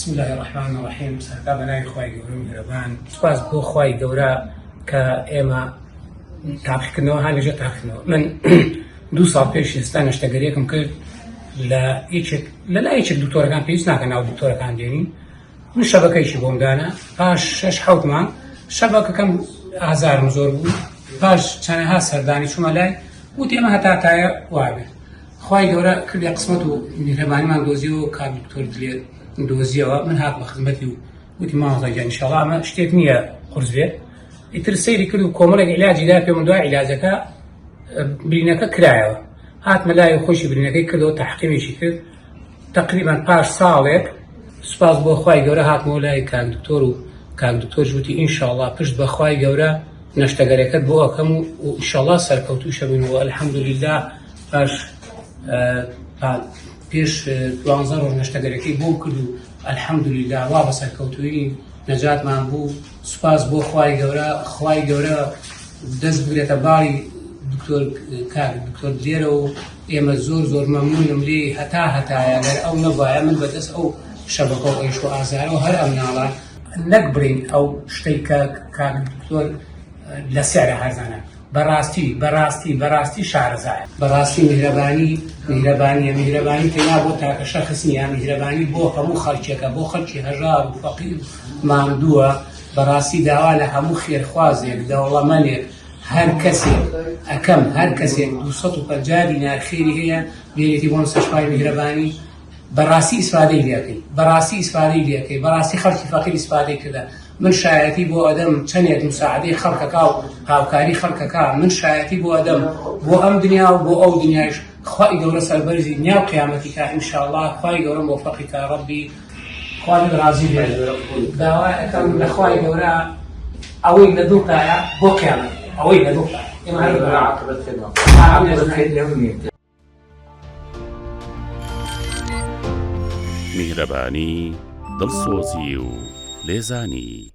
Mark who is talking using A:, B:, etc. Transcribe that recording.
A: بسم الله الرحمن الرحیم. سەرتا بەناوی خوای گەورە میهرەبان. سوپاس بۆ خوای گەورە کە ئێمە تاقیکردنەوە هەڵێژە تاقیکردنەوە. من 2 ساڵ پێش ئێستا نەشتەگەریەکم کرد لە لای یەکێک دوکتۆرەکان پێویست ناکە ناو دوکتۆرەکان دێنین. من شەبەکەیشی بۆم دانا. پاش 6-7 مانگ شەبەکەکەم ئازارم زۆر بوو. پاش چەندەها سەردانی چوومە لای وتی ئەمە هەتا تایە وابێت. خوای گەورە کردی قسمەت و میهرەبانیمان دۆزیەوە کار دکتۆر دلێ دۆزیەوە. من هات بە خزمەتی و وتی مامۆستا گیان ئینشاڵڵا ئەمە شتێک نییە قورس بێت. ئیتر سەیری کرد و کۆمەڵێک عیلاجی دا پێم دوای عیلاجەکە برینەکە کرایەوە. هاتمە لای خۆشی برینەکەی کردەوە تەحقیقیشی کرد. تقریبان پاش ساڵێک سوپاس بۆ خوای گەورە هاتمەوە لای کاک دکتۆر و کاک دکتۆر وتی ئینشاڵڵا پشت بە خوای گەورە نەشتەگەرەکەت بۆ ئەەکەم و ئینشاڵڵا سەرکەوتوو شەبینەوە ئەلحەمدولیلا. پاش پێش 12 ڕۆژ نەشتەگەرەکەی بۆ کرد و ئەلحەمدولیلا وا بە سەرکەوتووی نەجاتمان بوو. سوپاس بۆ خوای گەورە. خوای گەورە دەست بگرێتە باڵی دکتۆر دلێرە و ئێمە زۆر مەمنونم لێ هەتایە گەر ئەو نەبایە من بەدەست ئەو شەبەکە و ئەیش و ئازارەوە هەر ئەم ناڵە نەک برین ئەو شتەی کە کاک دکتۆر لە سێرە هەرزانە. بەڕاستی شارەزایە. بەڕاستی میهرەبانی تێنا بۆ تاکە شەخص نییە. میهرەبانی بۆ هەموو خەڵکێکە، بۆ خەڵکی هەژار و فەقیر ماندووە. بەڕاستی داوا لە هەموو خێرخوازێک دەوڵەمەندێک هەر کەسێک ئەەکەم، هەر کەسێک 250 دینار خێری هەیە بێنێتی بۆ سەشپای میهرەبانی بەڕاستی ئیسفادەی لێکەی، بەڕاستی خەڵکی فەقیر ئیسفادەی کردە. من شایەتی بۆ ئەدەم چەندێک مساعدەی خەڵکەکە و هاوکاری خەڵکەکە. من شایەتی بۆ ئەدەم بۆ ئەم دنیا و بۆ ئەو دنیایش. خوای گەورە سەربەرزی دنیا و قیامەتی کە ئینشاءڵڵا خوای گەورە مۆفەقی کە ڕەبی خوای ڕازی بێت. داوای ئەەکەم لە خوای گەورە ئەوەی لە دڵتایە بۆ قیامەت، ئەوەی لە دڵتایە ئێمە هەر
B: میهرەبانی دڵسۆزی و لێزانی.